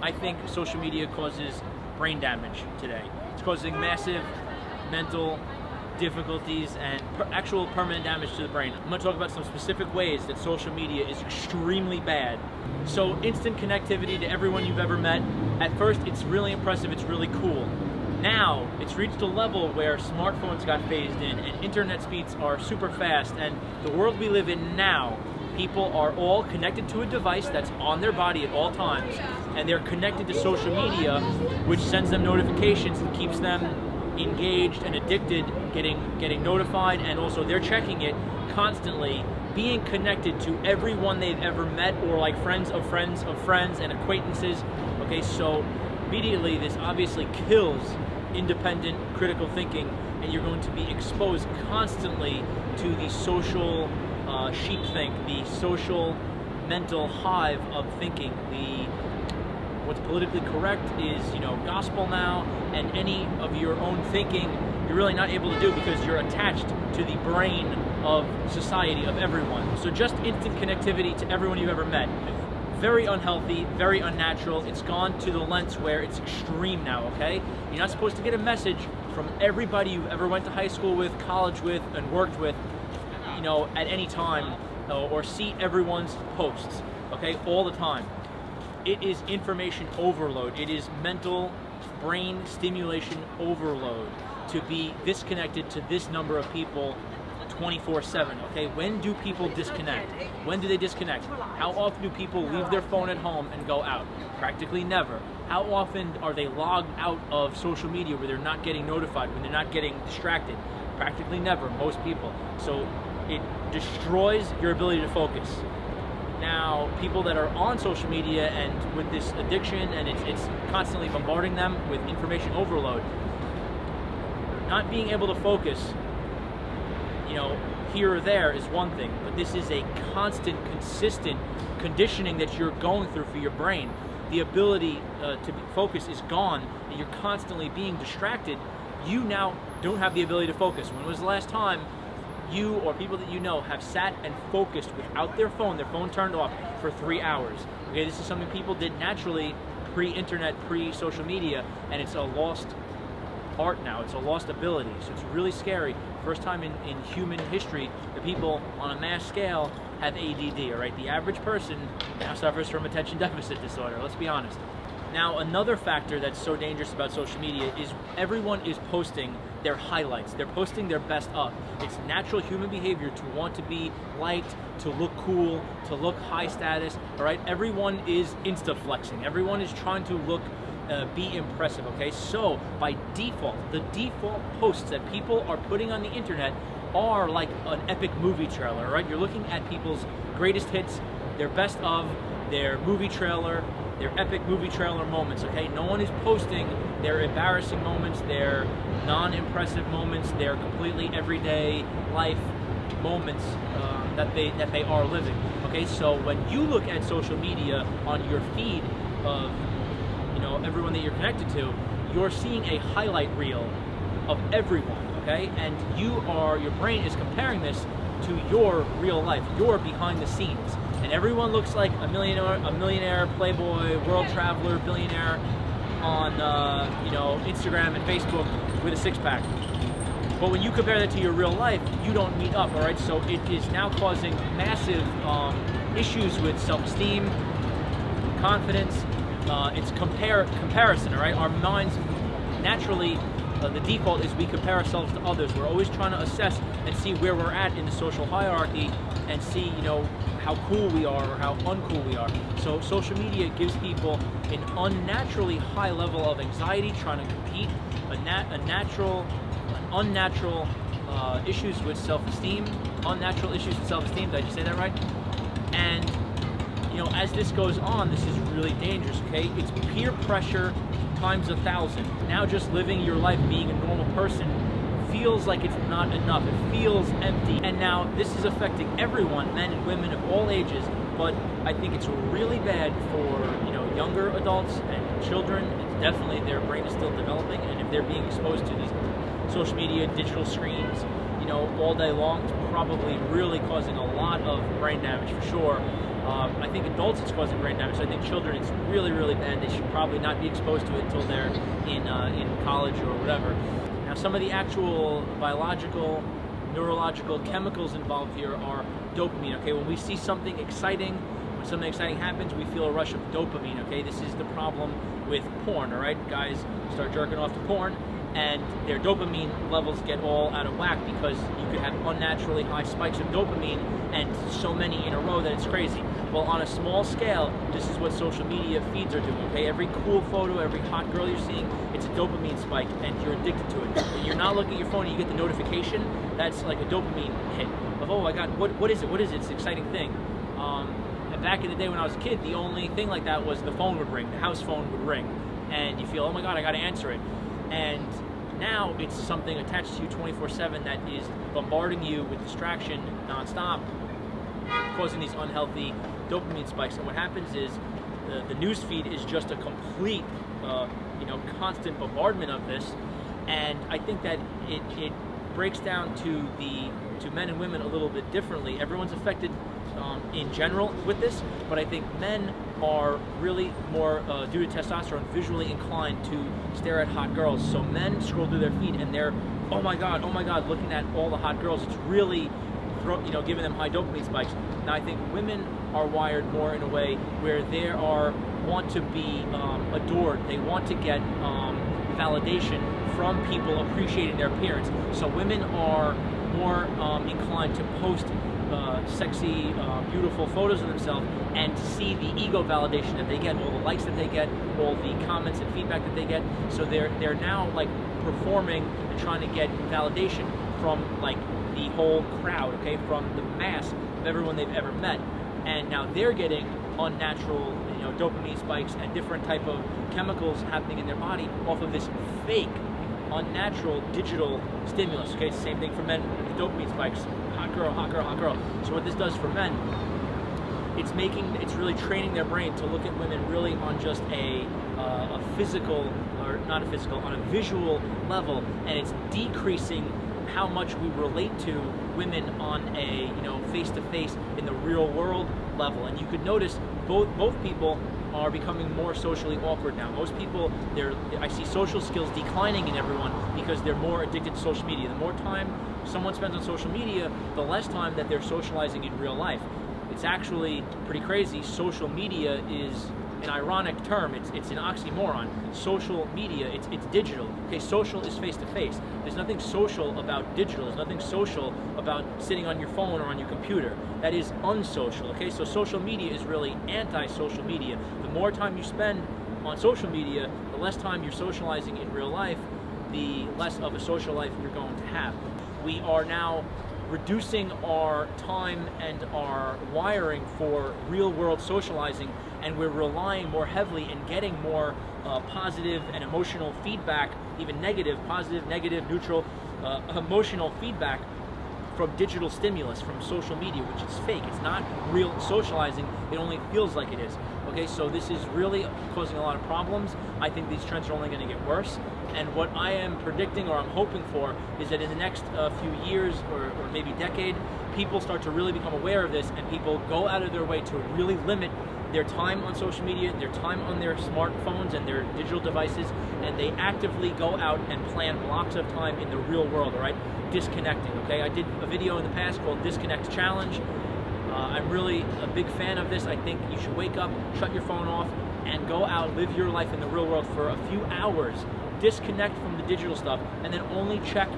I think social media causes brain damage today. It's causing massive mental difficulties and actual permanent damage to the brain. I'm going to talk about some specific ways that social media is extremely bad. So instant connectivity to everyone you've ever met. At first it's really impressive, it's really cool. Now it's reached a level where smartphones got phased in and internet speeds are super fast, and the world we live in now, people are all connected to a device that's on their body at all times, and they're connected to social media, which sends them notifications and keeps them engaged and addicted, getting notified, and also they're checking it constantly, being connected to everyone they've ever met, or like friends of friends of friends and acquaintances. Okay, so immediately this obviously kills independent critical thinking, and you're going to be exposed constantly to the social sheepthink, the social mental hive of thinking. What's politically correct is, gospel now, and any of your own thinking you're really not able to do because you're attached to the brain of society, of everyone. So just instant connectivity to everyone you've ever met. Very unhealthy, very unnatural. It's gone to the lengths where it's extreme now, okay? You're not supposed to get a message from everybody you ever went to high school with, college with, and worked with, at any time, or see everyone's posts, okay, all the time. It is information overload. It is mental brain stimulation overload to be disconnected to this number of people 24/7, okay? When do people disconnect? When do they disconnect? How often do people leave their phone at home and go out? Practically never. How often are they logged out of social media where they're not getting notified, when they're not getting distracted? Practically never, most people. So it destroys your ability to focus. Now, people that are on social media and with this addiction, and it's constantly bombarding them with information overload, not being able to focus, here or there is one thing, but this is a constant, consistent conditioning that you're going through for your brain. The ability to focus is gone, and you're constantly being distracted. You now don't have the ability to focus. When was the last time you or people that you know have sat and focused without their phone turned off for 3 hours? Okay, this is something people did naturally pre-internet, pre-social media, and it's a lost art now. It's a lost ability. So it's really scary. First time in human history that people on a mass scale have ADD, all right? The average person now suffers from attention deficit disorder, let's be honest. Now, another factor that's so dangerous about social media is everyone is posting their highlights. They're posting their best of. It's natural human behavior to want to be liked, to look cool, to look high status, all right? Everyone is insta-flexing. Everyone is trying to look, be impressive, okay? So, by default, the default posts that people are putting on the internet are like an epic movie trailer, right? You're looking at people's greatest hits, their best of, their movie trailer, their epic movie trailer moments, okay? No one is posting their embarrassing moments, their non-impressive moments, their completely everyday life moments that they are living, okay? So when you look at social media on your feed of, everyone that you're connected to, you're seeing a highlight reel of everyone, okay? And your brain is comparing this to your real life, your behind the scenes. And everyone looks like a millionaire, playboy, world traveler, billionaire on Instagram and Facebook with a six-pack. But when you compare that to your real life, you don't meet up, all right? So it is now causing massive issues with self-esteem, confidence. It's comparison, all right? Our minds naturally, the default is we compare ourselves to others. We're always trying to assess and see where we're at in the social hierarchy and see, how cool we are or how uncool we are. So social media gives people an unnaturally high level of anxiety trying to compete, unnatural issues with self-esteem, unnatural issues with self-esteem. Did I just say that right? And as this goes on, this is really dangerous, okay? It's peer pressure times 1,000. Now just living your life being a normal person feels like it's not enough. It feels empty. And now this is affecting everyone, men and women of all ages, but I think it's really bad for, younger adults and children. It's definitely, their brain is still developing, and if they're being exposed to these social media, digital screens, all day long, it's probably really causing a lot of brain damage for sure. I think adults it's causing brain damage. So I think children it's really, really bad. They should probably not be exposed to it until they're in college or whatever. Now, some of the actual biological, neurological chemicals involved here are dopamine. Okay, when we see something exciting, when something exciting happens, we feel a rush of dopamine. Okay, this is the problem with porn. All right, guys start jerking off to porn, and their dopamine levels get all out of whack because you could have unnaturally high spikes of dopamine and so many in a row that it's crazy. Well, on a small scale, this is what social media feeds are doing, okay? Every cool photo, every hot girl you're seeing, it's a dopamine spike and you're addicted to it. When you're not looking at your phone and you get the notification, that's like a dopamine hit of, oh, I got, what is it? What is it? It's an exciting thing. And back in the day when I was a kid, the only thing like that was the phone would ring, the house phone would ring, and you feel, oh my God, I gotta answer it. And now it's something attached to you 24/7 that is bombarding you with distraction nonstop, causing these unhealthy dopamine spikes. And what happens is the news feed is just a complete, constant bombardment of this. And I think that it breaks down to men and women a little bit differently. Everyone's affected in general with this, but I think men are really more, due to testosterone, visually inclined to stare at hot girls. So men scroll through their feed and they're, oh my God, looking at all the hot girls. It's really, giving them high dopamine spikes. Now I think women are wired more in a way where they want to be adored. They want to get validation from people appreciating their appearance. So women are more inclined to post sexy, beautiful photos of themselves and to see the ego validation that they get, all the likes that they get, all the comments and feedback that they get. So they're now like performing and trying to get validation from like the whole crowd, okay, from the mass of everyone they've ever met. And now they're getting unnatural, dopamine spikes and different type of chemicals happening in their body off of this fake, unnatural digital stimulus. Okay, it's the same thing for men with the dopamine spikes. Hot girl, hot girl, hot girl. So what this does for men, it's really training their brain to look at women really on just a physical, or not a physical, on a visual level, and it's decreasing how much we relate to women on a face-to-face in the real world level. And you could notice both people are becoming more socially awkward now. Most people, I see social skills declining in everyone because they're more addicted to social media. The more time someone spends on social media, the less time that they're socializing in real life. It's actually pretty crazy. Social media is an ironic term. It's an oxymoron. Social media, it's digital. Okay, social is face-to-face. There's nothing social about digital. There's nothing social about sitting on your phone or on your computer. That is unsocial. Okay, so social media is really anti-social media. The more time you spend on social media, the less time you're socializing in real life, the less of a social life you're going to have. We are now reducing our time and our wiring for real-world socializing, and we're relying more heavily and getting more positive and emotional feedback, even negative, positive, negative, neutral, emotional feedback from digital stimulus, from social media, which is fake. It's not real socializing. It only feels like it is. Okay, so this is really causing a lot of problems. I think these trends are only going to get worse. And what I am predicting, or I'm hoping for, is that in the next few years or maybe decade, people start to really become aware of this, and people go out of their way to really limit their time on social media, their time on their smartphones and their digital devices, and they actively go out and plan blocks of time in the real world, all right? Disconnecting, okay? I did a video in the past called Disconnect Challenge. I'm really a big fan of this. I think you should wake up, shut your phone off, and go out, live your life in the real world for a few hours. Disconnect from the digital stuff, and then only check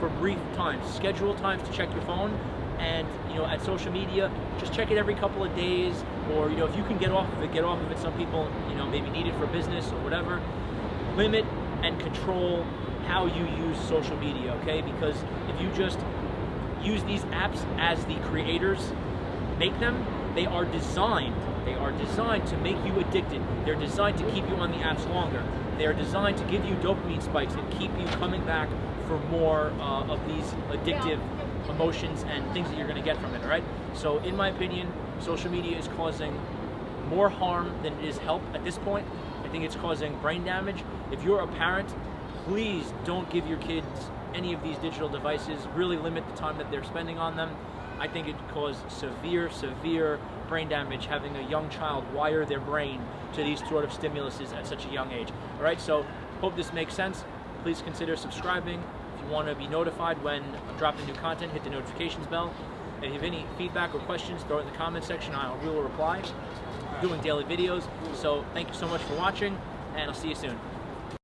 for brief times. Schedule times to check your phone, and at social media, just check it every couple of days, or if you can get off of it, get off of it. Some people maybe need it for business or whatever. Limit and control how you use social media, okay? Because if you just use these apps as the creators make them, they are designed to make you addicted. They're designed to keep you on the apps longer. They are designed to give you dopamine spikes and keep you coming back for more of these addictive emotions and things that you're going to get from it, all right? So in my opinion, social media is causing more harm than it is help at this point. I think it's causing brain damage. If you're a parent, please don't give your kids any of these digital devices. Really limit the time that they're spending on them. I think it could cause severe brain damage having a young child wire their brain to these sort of stimuluses at such a young age. All right, so hope this makes sense. Please consider subscribing. If you want to be notified when I'm dropping new content, hit the notifications bell. And if you have any feedback or questions, throw it in the comment section. We will reply. I'm doing daily videos. So thank you so much for watching, and I'll see you soon.